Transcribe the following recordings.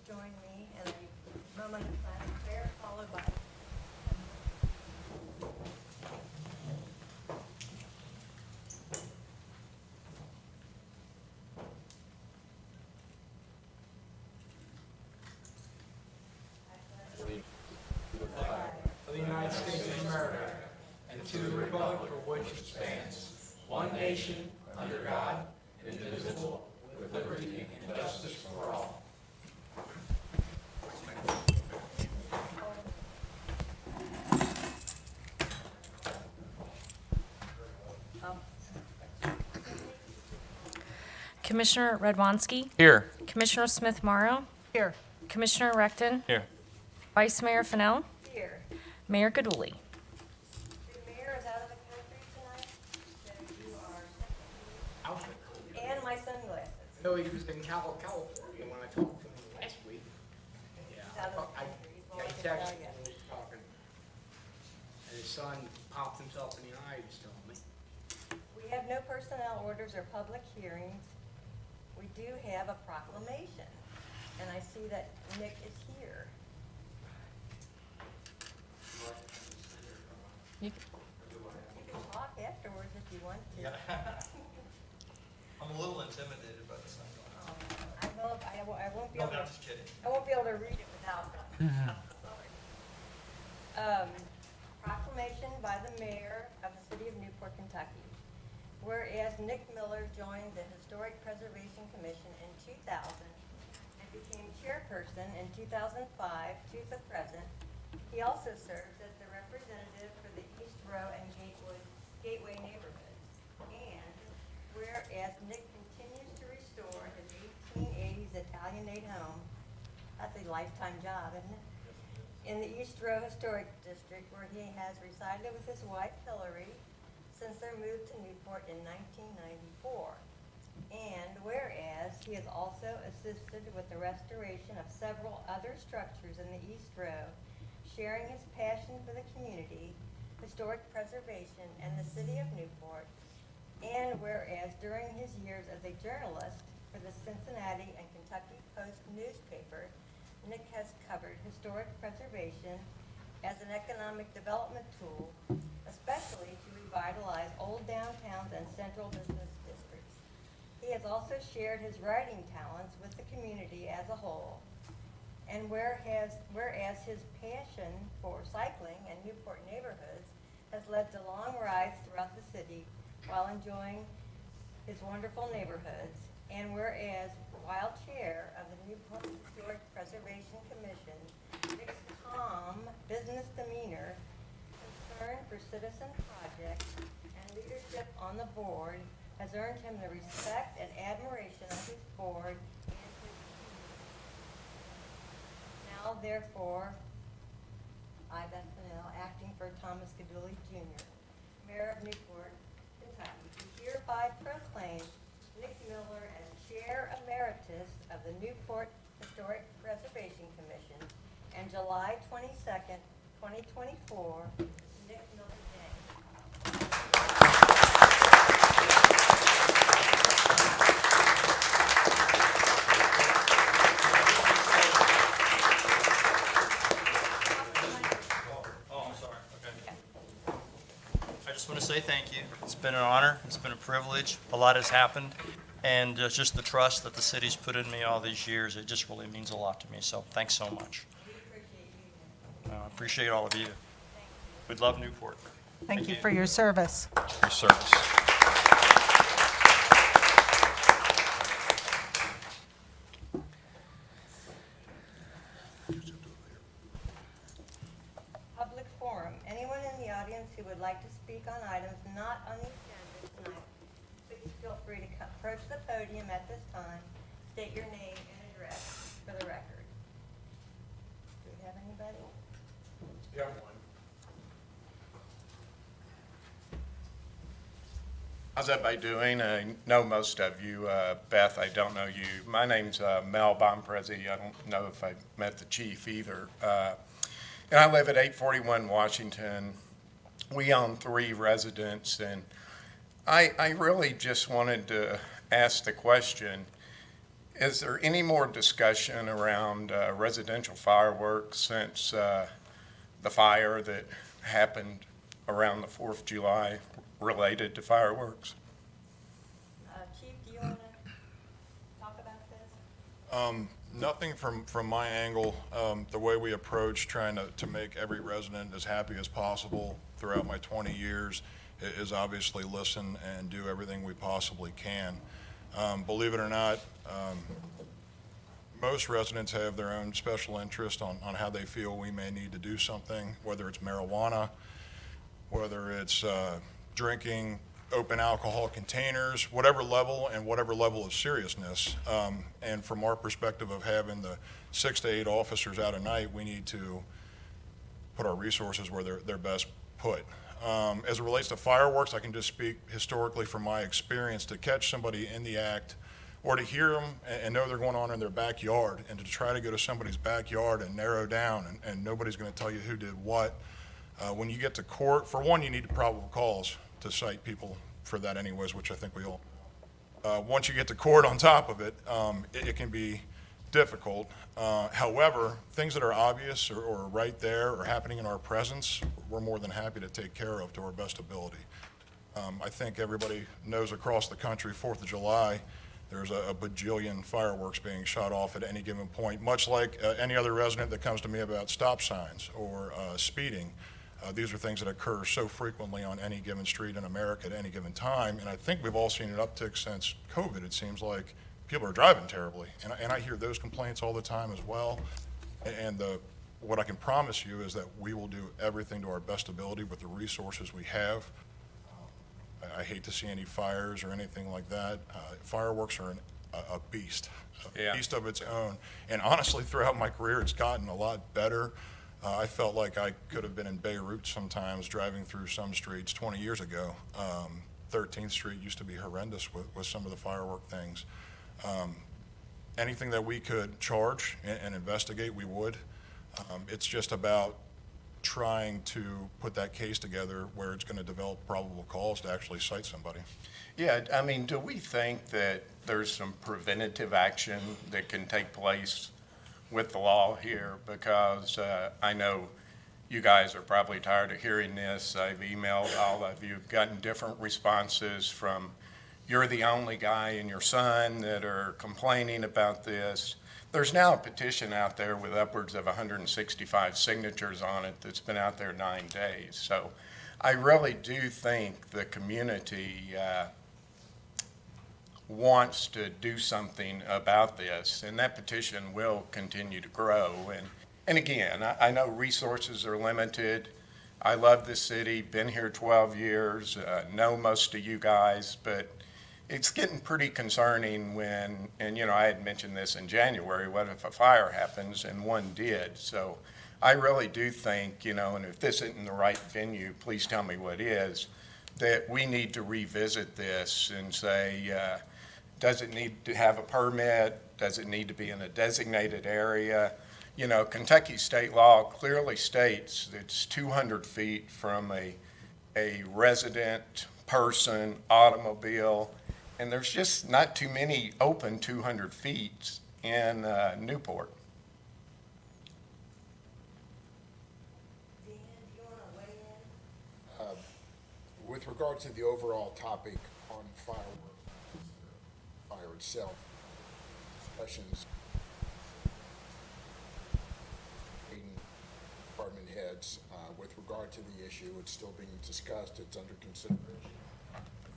join me in a moment of silent prayer, followed by of the United States of America and to the republic for which it stands, one nation, under God, indivisible, with liberty and justice for all. Commissioner Radwanski, Here. Commissioner Smith-Morrow, here. Commissioner Recton, Here. Vice Mayor Fennell, Here. Mayor Gaduli. The mayor is out of the country tonight, so you are, Outfit. and my sunglasses. No, he was in California when I talked to him last week. Yeah, He's out of the I country. He's yeah, he walking texted out me yet. when we were talking. And his son popped himself in the eye, he's telling me. We have no personnel orders or public hearings. We do have a proclamation, and I see that Nick is here. You- You can talk afterwards if you want to. I'm a little intimidated by the sunglasses. I won't be No, able I'm to, just kidding. I won't be able to read it without them. Proclamation by the mayor of the city of Newport, Kentucky. Whereas Nick Miller joined the Historic Preservation Commission in 2000 and became chairperson in 2005 to the present, he also serves as the representative for the East Row and Gateway neighborhoods. And whereas Nick continues to restore his 1880s Italian-made home, that's a lifetime job, isn't it? In the East Row Historic District, where he has resided with his wife Hillary since their move to Newport in 1994. And whereas he has also assisted with the restoration of several other structures in the East Row, sharing his passion for the community, historic preservation, and the city of Newport. And whereas during his years as a journalist for the Cincinnati and Kentucky Post newspaper, Nick has covered historic preservation as an economic development tool, especially to revitalize old downtowns and central business districts. He has also shared his writing talents with the community as a whole. And whereas his passion for cycling and Newport neighborhoods has led to long rides throughout the city while enjoying his wonderful neighborhoods. And whereas while chair of the Newport Historic Preservation Commission, Nick's calm business demeanor, concern for citizen projects, and leadership on the board has earned him the respect and admiration of his board and his community. Now therefore, I, Beth Fennell, acting for Thomas Gaduli Jr., Mayor of Newport, Kentucky, do hereby proclaim Nick Miller as Chair Emeritus of the Newport Historic Preservation Commission and July 22nd, 2024, Nick Miller Day. Oh, I'm sorry, okay. I just want to say thank you. It's been an honor, it's been a privilege, a lot has happened, and just the trust that the city's put in me all these years, it just really means a lot to me, so thanks so much. We appreciate you, Nick. I appreciate all of you. We love Newport. Thank you for your service. Your service. Public forum. Anyone in the audience who would like to speak on items not on the agenda tonight, please feel free to approach the podium at this time. State your name and address for the record. Do we have anybody? Yeah, one. How's everybody doing? I know most of you. Beth, I don't know you. My name's Mel Bomprezi. I don't know if I've met the chief either. And I live at 841 Washington. We own 3 residents, and I really just wanted to ask the question, Is there any more discussion around residential fireworks since the fire that happened around the 4th of July related to fireworks? Chief, do you want to talk about this? Nothing from my angle. The way we approach trying to make every resident as happy as possible throughout my 20 years is obviously listen and do everything we possibly can. Believe it or not, most residents have their own special interest on how they feel we may need to do something, whether it's marijuana, whether it's drinking, open alcohol containers, whatever level and whatever level of seriousness. And from our perspective of having the 6 to 8 officers out at night, we need to put our resources where they're best put. As it relates to fireworks, I can just speak historically from my experience. To catch somebody in the act or to hear them and know they're going on in their backyard, and to try to go to somebody's backyard and narrow down and nobody's going to tell you who did what. When you get to court, for one, you need probable cause to cite people for that anyways, which I think we all. Once you get to court on top of it, it can be difficult. However, things that are obvious or right there or happening in our presence, we're more than happy to take care of to our best ability. I think everybody knows across the country, 4th of July, there's a bajillion fireworks being shot off at any given point, much like any other resident that comes to me about stop signs or speeding. These are things that occur so frequently on any given street in America at any given time, and I think we've all seen an uptick since COVID. It seems like people are driving terribly, and I hear those complaints all the time as well. And what I can promise you is that we will do everything to our best ability with the resources we have. I hate to see any fires or anything like that. Fireworks are a beast, a beast of its own. And honestly, throughout my career, it's gotten a lot better. I felt like I could have been in Beirut sometimes driving through some streets 20 years ago. 13th Street used to be horrendous with some of the firework things. Anything that we could charge and investigate, we would. It's just about trying to put that case together where it's going to develop probable cause to actually cite somebody. Yeah, I mean, do we think that there's some preventative action that can take place with the law here? Because I know you guys are probably tired of hearing this. I've emailed all of you, gotten different responses from you're the only guy and your son that are complaining about this. There's now a petition out there with upwards of 165 signatures on it that's been out there 9 days. So I really do think the community wants to do something about this, and that petition will continue to grow. And again, I know resources are limited. I love this city, been here 12 years, know most of you guys, but it's getting pretty concerning when, and you know, I had mentioned this in January, what if a fire happens, and one did. So I really do think, you know, and if this isn't the right venue, please tell me what is, that we need to revisit this and say, does it need to have a permit? Does it need to be in a designated area? You know, Kentucky state law clearly states it's 200 feet from a resident, person, automobile, and there's just not too many open 200 feet in Newport. Dan, do you want to weigh in? With regard to the overall topic on fire itself, discussions, department heads, with regard to the issue, it's still being discussed, it's under consideration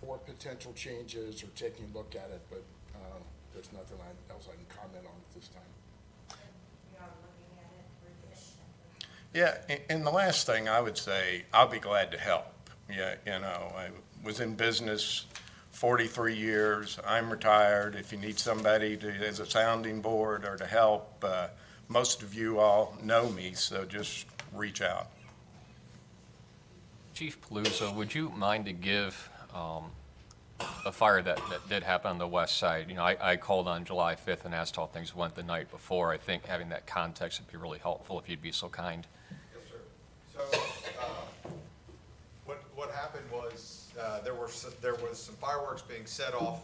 for potential changes or taking a look at it, but there's nothing else I can comment on at this time. We are looking at it for this. Yeah, and the last thing I would say, I'll be glad to help. Yeah, you know, I was in business 43 years. I'm retired. If you need somebody as a sounding board or to help, most of you all know me, so just reach out. Chief Palooza, would you mind to give a fire that did happen on the west side? You know, I called on July 5th and asked how things went the night before. I think having that context would be really helpful if you'd be so kind. Yes, sir. So what happened was there was some fireworks being set off.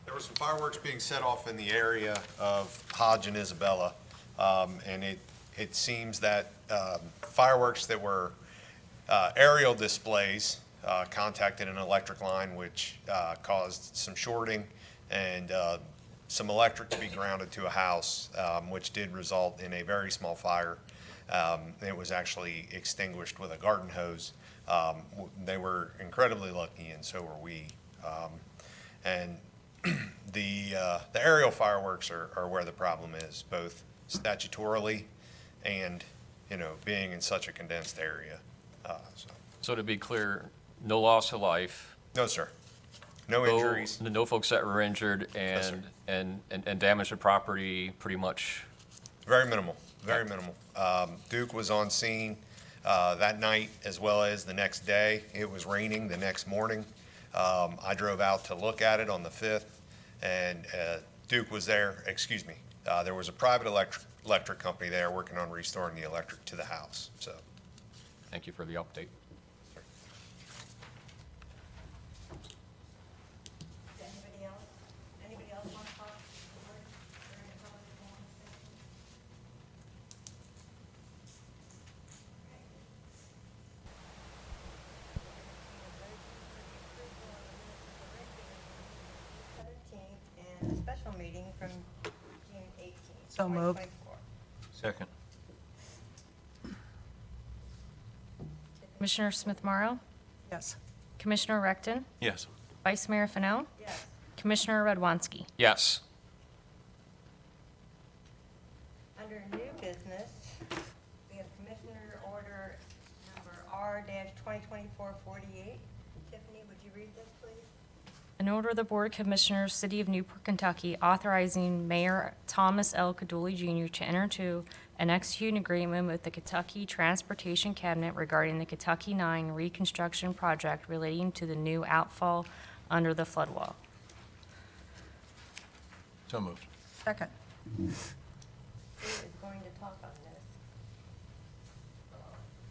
There was some fireworks being set off in the area of Hodge and Isabella. And it seems that fireworks that were aerial displays contacted an electric line, which caused some shorting and some electric to be grounded to a house, which did result in a very small fire. It was actually extinguished with a garden hose. They were incredibly lucky, and so were we. And the aerial fireworks are where the problem is, both statutorily and, being in such a condensed area. So to be clear, no loss of life? No, sir. No injuries. No folks that were injured Yes, sir. and damage to property pretty much? Very minimal, very minimal. Duke was on scene that night as well as the next day. It was raining the next morning. I drove out to look at it on the 5th, and Duke was there, excuse me. There was a private electric company there working on restoring the electric to the house, so. Thank you for the update. Anybody else? Anybody else want to talk? During the public forum session? And a special meeting from June 18th. So moved. 2024. Second. Commissioner Smith Morrow, Yes. Commissioner Recton, Yes. Vice Mayor Fennell, Yes. Commissioner Radwanski. Yes. Under new business, we have Commissioner Order number R-2024-48. Tiffany, would you read this, please? An order of the Board of Commissioners, City of Newport, Kentucky, authorizing Mayor Thomas L. Cadulli Jr. to enter into and execute an agreement with the Kentucky Transportation Cabinet regarding the Kentucky 9 reconstruction project relating to the new outfall under the flood wall. So moved. Second. Who is going to talk on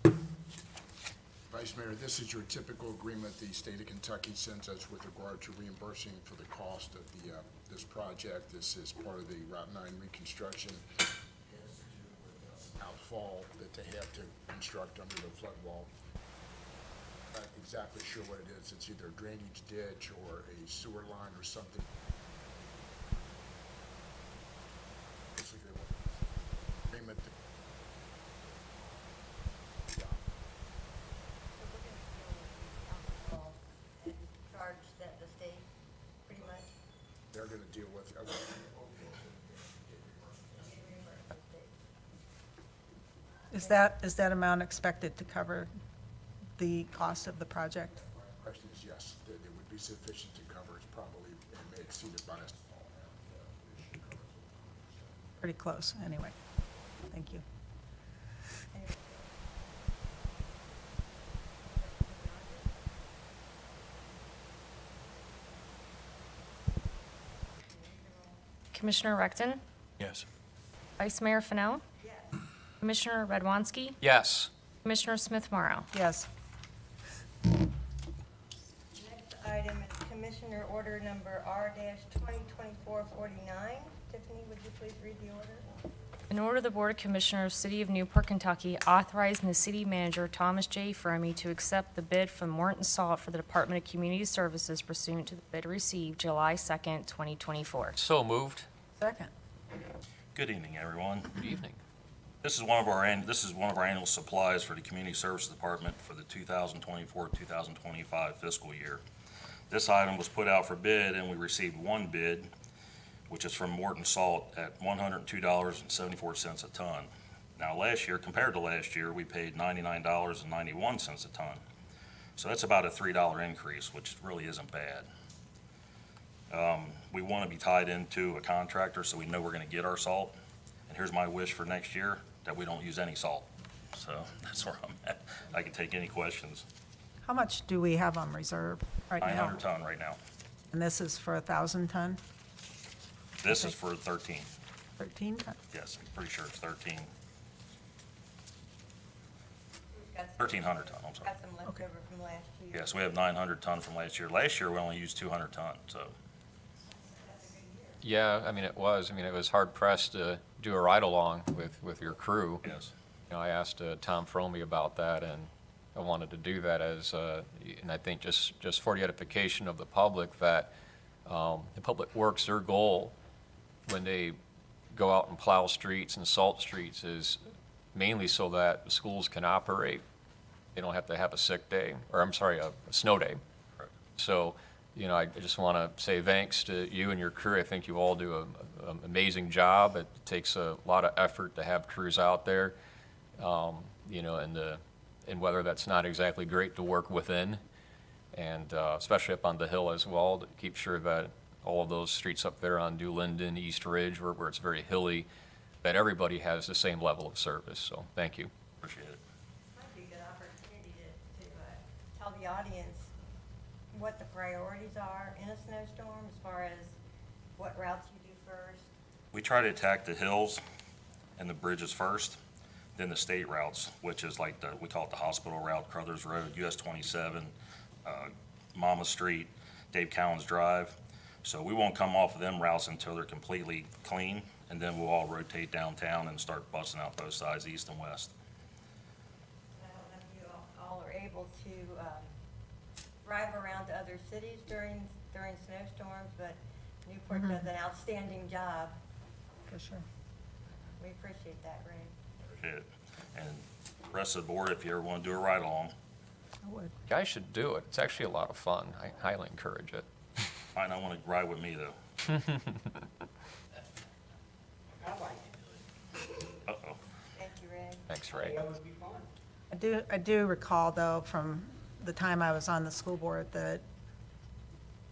this? Vice Mayor, this is your typical agreement the state of Kentucky sends us with regard to reimbursing for the cost of this project. This is part of the Route 9 reconstruction outfall that they have to construct under the flood wall. Not exactly sure what it is. It's either a drainage ditch or a sewer line or something. Basically, agreement. And charge that the state, pretty much, They're going to deal with. Is that amount expected to cover the cost of the project? Question is yes, that it would be sufficient to cover. It's probably, it may exceed it by a. Pretty close, anyway. Thank you. Commissioner Recton, Yes. Vice Mayor Fennell, yes. Commissioner Radwanski, Yes. Commissioner Smith Morrow. Yes. Next item is Commissioner Order number R-2024-49. Tiffany, would you please read the order? In order, the Board of Commissioners, City of Newport, Kentucky, authorizing the city manager, Thomas J. Fermi, to accept the bid from Morton Salt for the Department of Community Services pursuant to the bid received July 2nd, 2024. So moved. Second. Good evening, everyone. Good evening. This is one of our annual supplies for the Community Services Department for the 2024-2025 fiscal year. This item was put out for bid, and we received one bid, which is from Morton Salt at $102.74 a ton. Now, last year, compared to last year, we paid $99.91 a ton. So that's about a $3 increase, which really isn't bad. We want to be tied into a contractor so we know we're going to get our salt. And here's my wish for next year, that we don't use any salt. So that's where I'm at. I can take any questions. How much do we have on reserve right now? 900 ton right now. And this is for 1,000 ton? This is for 13. 13 ton? Yes, I'm pretty sure it's 13. We've Got some- 1,300 ton, I'm sorry. Got some left over from last year. Yes, we have 900 ton from last year. Last year, we only used 200 ton, so. Yeah, I mean, it was. I mean, it was hard pressed to do a ride-along with your crew. Yes. You know, I asked Tom Fromey about that, and I wanted to do that as, and I think just for the edification of the public, that the Public Works, their goal when they go out and plow streets and salt streets is mainly so that the schools can operate. They don't have to have a sick day, or I'm sorry, a snow day. Correct. So, you know, I just want to say thanks to you and your crew. I think you all do an amazing job. It takes a lot of effort to have crews out there, you know, and whether that's not exactly great to work within, and especially up on the hill as well, to keep sure that all of those streets up there on New Linden, East Ridge, where it's very hilly, that everybody has the same level of service. So thank you. Appreciate it. Might be a good opportunity to tell the audience what the priorities are in a snowstorm as far as what routes you do first. We try to attack the hills and the bridges first, then the state routes, which is like we call it the hospital route, Crothers Road, US 27, Mama Street, Dave Cowan's Drive. So we won't come off of them routes until they're completely clean, and then we'll all rotate downtown and start busting out both sides, east and west. I don't know if you all are able to drive around to other cities during snowstorms, but Newport does an outstanding job. For sure. We appreciate that, Ray. Appreciate it. And the rest of the board, if you ever want to do a ride-along, I would. Guys should do it. It's actually a lot of fun. I highly encourage it. might not want to ride with me, though. I like it. Uh-oh. Thank you, Ray. Thanks, Ray. I do recall, though, from the time I was on the school board, that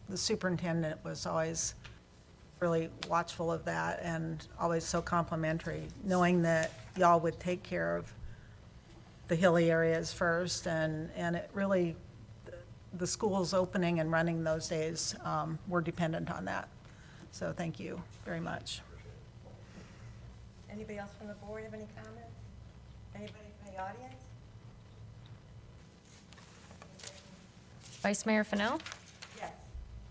the superintendent was always really watchful of that and always so complimentary, knowing that y'all would take care of the hilly areas first, and it really, the schools opening and running those days were dependent on that. So thank you very much. Anybody else from the board have any comments? Anybody from the audience? Vice Mayor Fennell, Yes.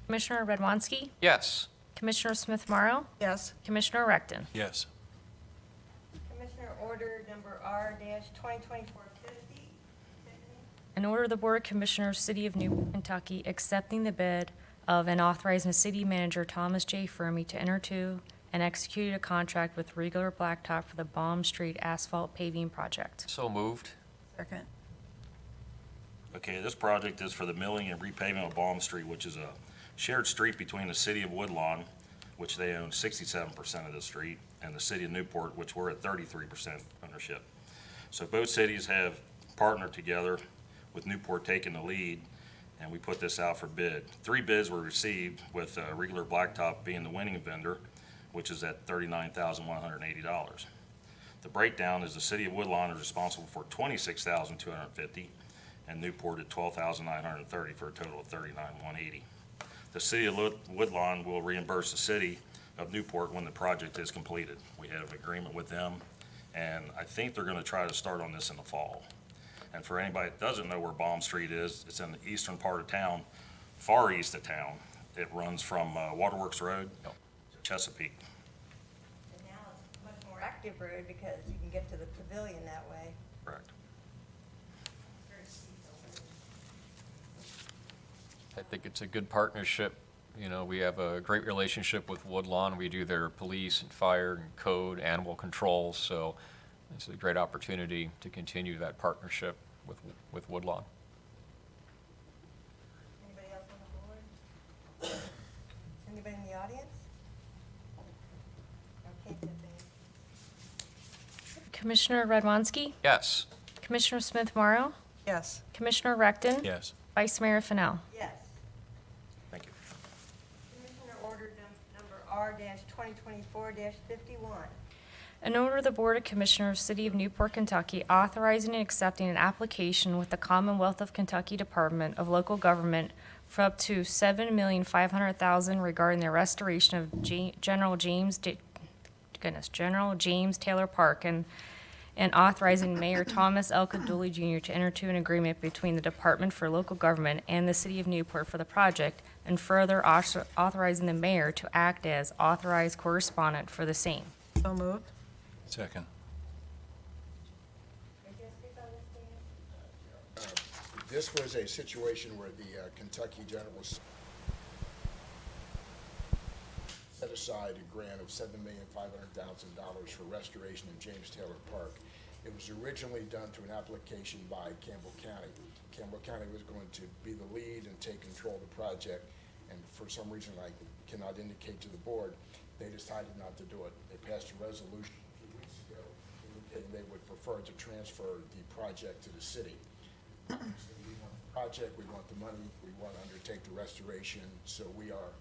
Commissioner Redwanski, Yes. Commissioner Smith Morrow, Yes, Commissioner Recton. Yes. Commissioner order number R-2024-50. An order of the Board of Commissioners, City of Newport, Kentucky, accepting the bid of and authorizing the city manager Thomas J. Fermi to enter into and execute a contract with Regular Blacktop for the Baum Street asphalt paving project. So moved. second. Okay, this project is for the milling and repaving of Baum Street, which is a shared street between the city of Woodlawn, which they own 67% of the street, and the city of Newport, which we're at 33% ownership. So both cities have partnered together, with Newport taking the lead, and we put this out for bid. 3 bids were received, with Regular Blacktop being the winning vendor, which is at $39,180. The breakdown is the city of Woodlawn is responsible for $26,250, and Newport at $12,930 for a total of $39,180. The city of Woodlawn will reimburse the city of Newport when the project is completed. We have an agreement with them, and I think they're going to try to start on this in the fall. And for anybody that doesn't know where Baum Street is, it's in the eastern part of town, far east of town. It runs from Waterworks Road to Chesapeake. And now it's a much more active road because you can get to the pavilion that way. Correct. Very steep over I think it's a good partnership. You know, we have a great relationship with Woodlawn. We do their police and fire and code, animal control, so it's a great opportunity to continue that partnership with Woodlawn. Anybody else on the board? Anybody in the audience? Okay, Tiffany. Commissioner Redwanski, Yes. Commissioner Smith Morrow, Yes, Commissioner Recton. Yes. Vice Mayor Fennell. Yes. Thank you. Commissioner order number R-2024-51. An order of the Board of Commissioners, City of Newport, Kentucky, authorizing and accepting an application with the Commonwealth of Kentucky Department of Local Government for up to $7,500,000 regarding the restoration of General James Taylor Park. And and authorizing Mayor Thomas L. Dooley Jr. to enter into an agreement between the Department for Local Government and the City of Newport for the project, and further authorizing the mayor to act as authorized correspondent for the same. So moved. Second. This was a situation where the Kentucky General set aside a grant of $7,500,000 for restoration in James Taylor Park. It was originally done through an application by Campbell County. Campbell County was going to be the lead and take control of the project, and for some reason I cannot indicate to the board, they decided not to do it. They passed a resolution 2 weeks ago indicating they would prefer to transfer the project to the city. We want the project, we want the money, we want to undertake the restoration, so we are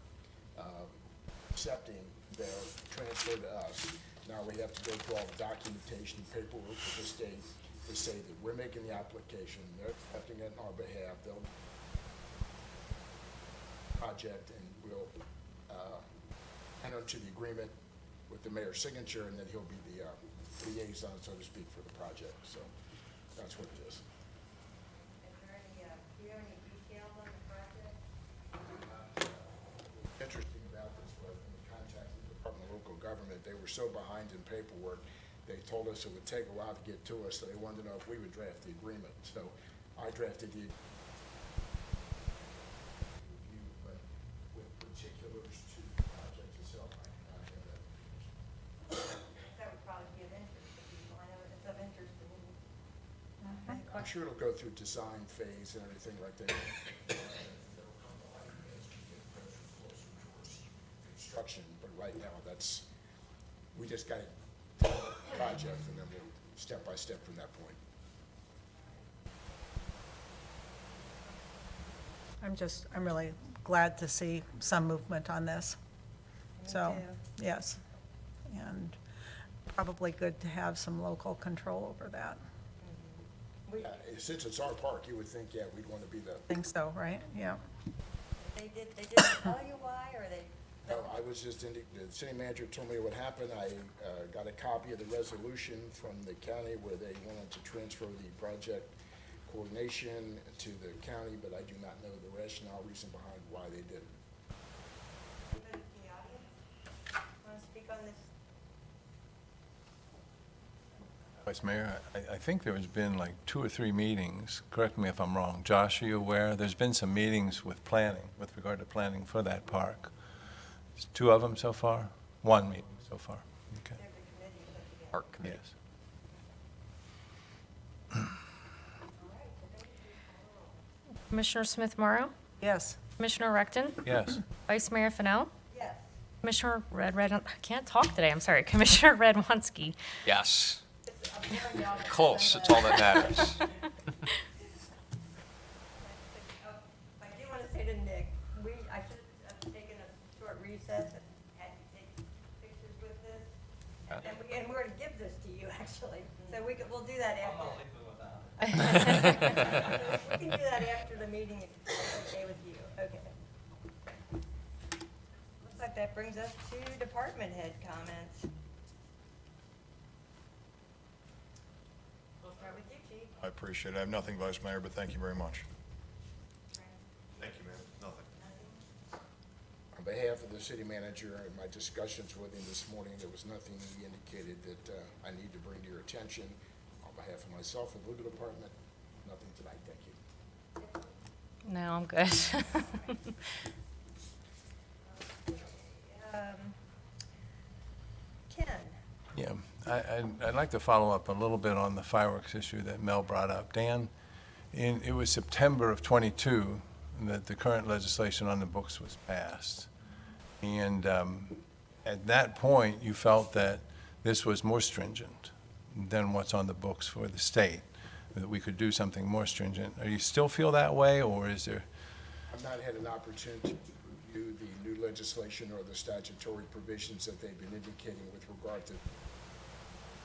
accepting their transfer to us. Now we have to go through all the documentation and paperwork with the state to say that we're making the application, they're accepting it on our behalf, they'll project, and we'll enter into the agreement with the mayor's signature, and then he'll be the liaison, so to speak, for the project. So that's what it is. Is there any, do you have any details on the project? Interesting about this was when we contacted the Department of Local Government, they were so behind in paperwork, they told us it would take a while to get to us, so they wanted to know if we would draft the agreement. So I drafted the review, but with particulars to the project itself, I cannot have that. That would probably be of interest to people. I know it's of interest to me. I'm sure it'll go through design phase and everything like that. Construction, but right now, we just got to project, and then we'll step by step from that point. I'm really glad to see some movement on this. So, yes. And probably good to have some local control over that. Since it's our park, you would think, yeah, we'd want to be the, Think so, right? Yeah. They didn't tell you why, or they? no, I was just, the city manager told me what happened. I got a copy of the resolution from the county where they wanted to transfer the project coordination to the county, but I do not know the rationale, reason behind why they did it. Anybody in the audience want to speak on this? Vice Mayor, I think there has been like 2 or 3 meetings, correct me if I'm wrong. Josh, are you aware? There's been some meetings with planning, with regard to planning for that park. 2 of them so far? 1 meeting so far, okay, Every committee put together. Park committee. yes. All right, so thank you. Commissioner Smith Morrow, Yes. Commissioner Recton, Yes, Vice Mayor Fennell, Yes. Commissioner I can't talk today, I'm sorry, Commissioner Redwanski. Yes. I'm hearing y'all. Close, it's all that matters. I do want to say to Nick, I should have taken a short recess and had you take pictures with this. And we're going to give this to you, actually. So we'll do that after. We can do that after the meeting, if it's okay with you. Okay. Looks like that brings us to department head comments. We'll start with you, Chief. I appreciate it. I have nothing, Vice Mayor, but thank you very much. Thank you, ma'am. Nothing. On behalf of the city manager and my discussions with him this morning, there was nothing he indicated that I need to bring to your attention. On behalf of myself and the legal department, nothing tonight. Thank you. No, I'm good. Ken? yeah. I'd like to follow up a little bit on the fireworks issue that Mel brought up. Dan, it was September of '22 that the current legislation on the books was passed. And at that point, you felt that this was more stringent than what's on the books for the state, that we could do something more stringent. Are you still feel that way, or is there? I've not had an opportunity to review the new legislation or the statutory provisions that they've been indicating with regard to.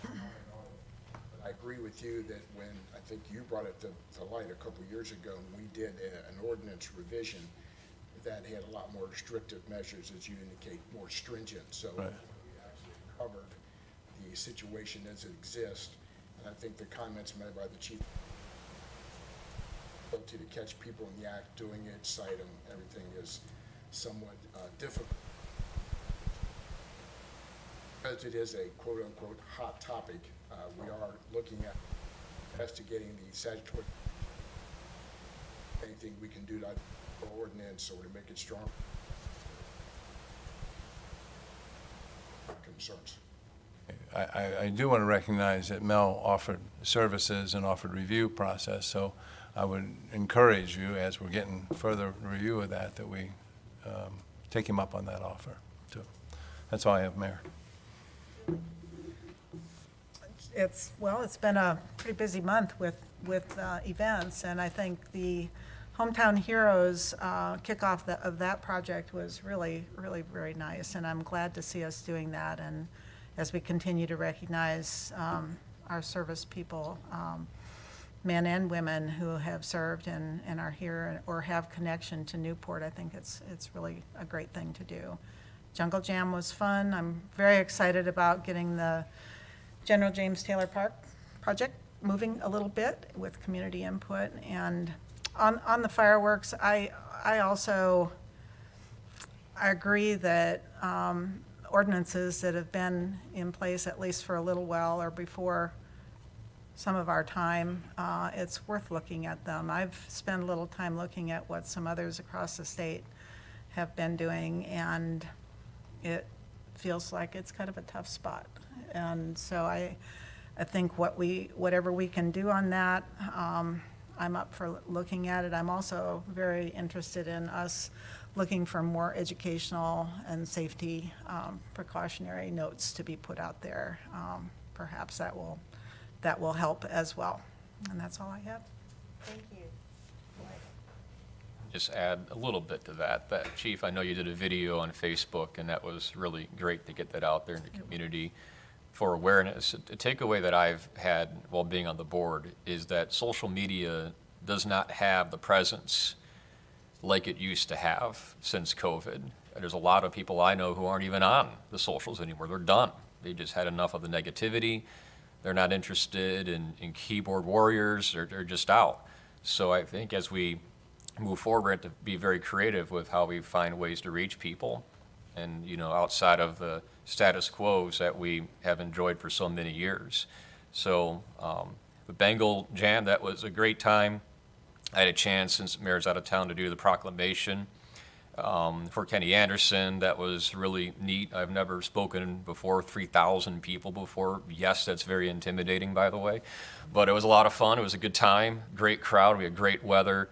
But I agree with you that when, I think you brought it to light a couple of years ago, and we did an ordinance revision that had a lot more restrictive measures, as you indicate, more stringent. So Right. we actually covered the situation as it exists. And I think the comments made by the chief, ability to catch people in the act doing it, cite them, everything is somewhat difficult. Because it is a quote-unquote hot topic, we are looking at investigating the statutory, anything we can do to ordinance or to make it stronger. Concerns. I do want to recognize that Mel offered services and offered review process, so I would encourage you, as we're getting further review of that, that we take him up on that offer, too. That's all I have, Mayor. It's been a pretty busy month with events, and I think the Hometown Heroes kickoff of that project was really, really very nice, and I'm glad to see us doing that, and as we continue to recognize our service people, men and women who have served and are here or have connection to Newport, I think it's really a great thing to do. Jungle Jam was fun. I'm very excited about getting the General James Taylor Park project moving a little bit with community input. And on the fireworks, I agree that ordinances that have been in place at least for a little while or before some of our time, it's worth looking at them. I've spent a little time looking at what some others across the state have been doing, and it feels like it's kind of a tough spot. And so I think whatever we can do on that, I'm up for looking at it. I'm also very interested in us looking for more educational and safety precautionary notes to be put out there. Perhaps that will help as well. And that's all I have. Thank you. Just add a little bit to that. Chief, I know you did a video on Facebook, and that was really great to get that out there in the community for awareness. A takeaway that I've had while being on the board is that social media does not have the presence like it used to have since COVID. There's a lot of people I know who aren't even on the socials anymore. They're done. They just had enough of the negativity. They're not interested in keyboard warriors. They're just out. So I think as we move forward, we have to be very creative with how we find ways to reach people, and outside of the status quos that we have enjoyed for so many years. So the Bengal Jam, that was a great time. I had a chance, since the mayor's out of town, to do the proclamation for Kenny Anderson. That was really neat. I've never spoken before 3,000 people before. Yes, that's very intimidating, by the way, but it was a lot of fun. It was a good time, great crowd. We had great weather.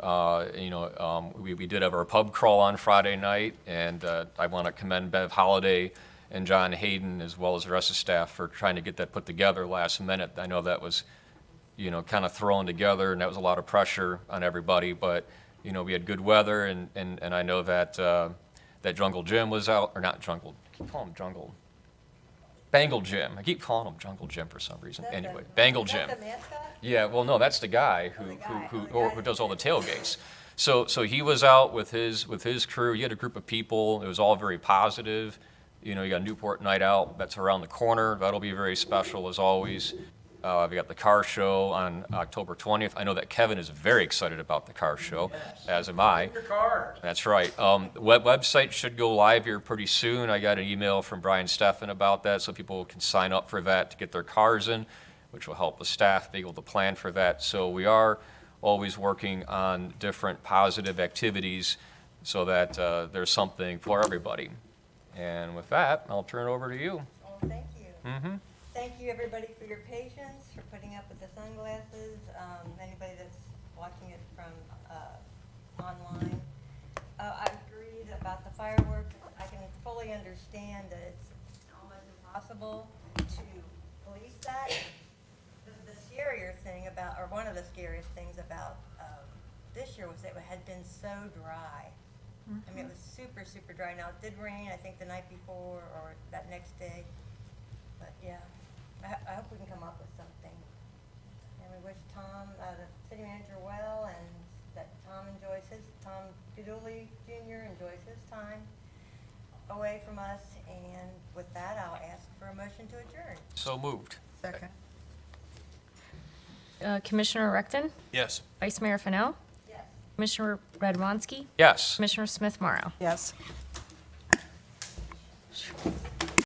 We did have our pub crawl on Friday night, and I want to commend Bev Holliday and John Hayden, as well as the rest of the staff, for trying to get that put together last minute. I know that was, kind of thrown together, and that was a lot of pressure on everybody, but, we had good weather, and I know that that Jungle Jim was out, or not Jungle, I keep calling him Jungle, Bengal Jim. I keep calling him Jungle Jim for some reason. Anyway, Bengal Jim. Is that the mascot? Yeah, well, no, that's the guy who does all the tailgates. So he was out with his crew. He had a group of people. It was all very positive. You got Newport Night Out. That's around the corner. That'll be very special as always. We got the car show on October 20th. I know that Kevin is very excited about the car show, as am I. Your car. That's right. The website should go live here pretty soon. I got an email from Brian Steffen about that, so people can sign up for that to get their cars in, which will help the staff be able to plan for that. So we are always working on different positive activities so that there's something for everybody. And with that, I'll turn it over to you. Oh, thank you. Thank you, everybody, for your patience, for putting up with the sunglasses. Anybody that's watching it from online. I agree about the fireworks. I can fully understand that it's almost impossible to police that. The scarier thing about, or one of the scariest things about this year was that it had been so dry. I mean, it was super, super dry. Now, it did rain, I think, the night before or that next day. But, yeah, I hope we can come up with something. And we wish Tom, the city manager, well, and that Tom Gaduli Jr. enjoys his time away from us. And with that, I'll ask for a motion to adjourn. So moved. Second. Commissioner Recton, Yes. Vice Mayor Fennell, Yes. Commissioner Radwanski, Yes. Commissioner Smith Morrow. Yes.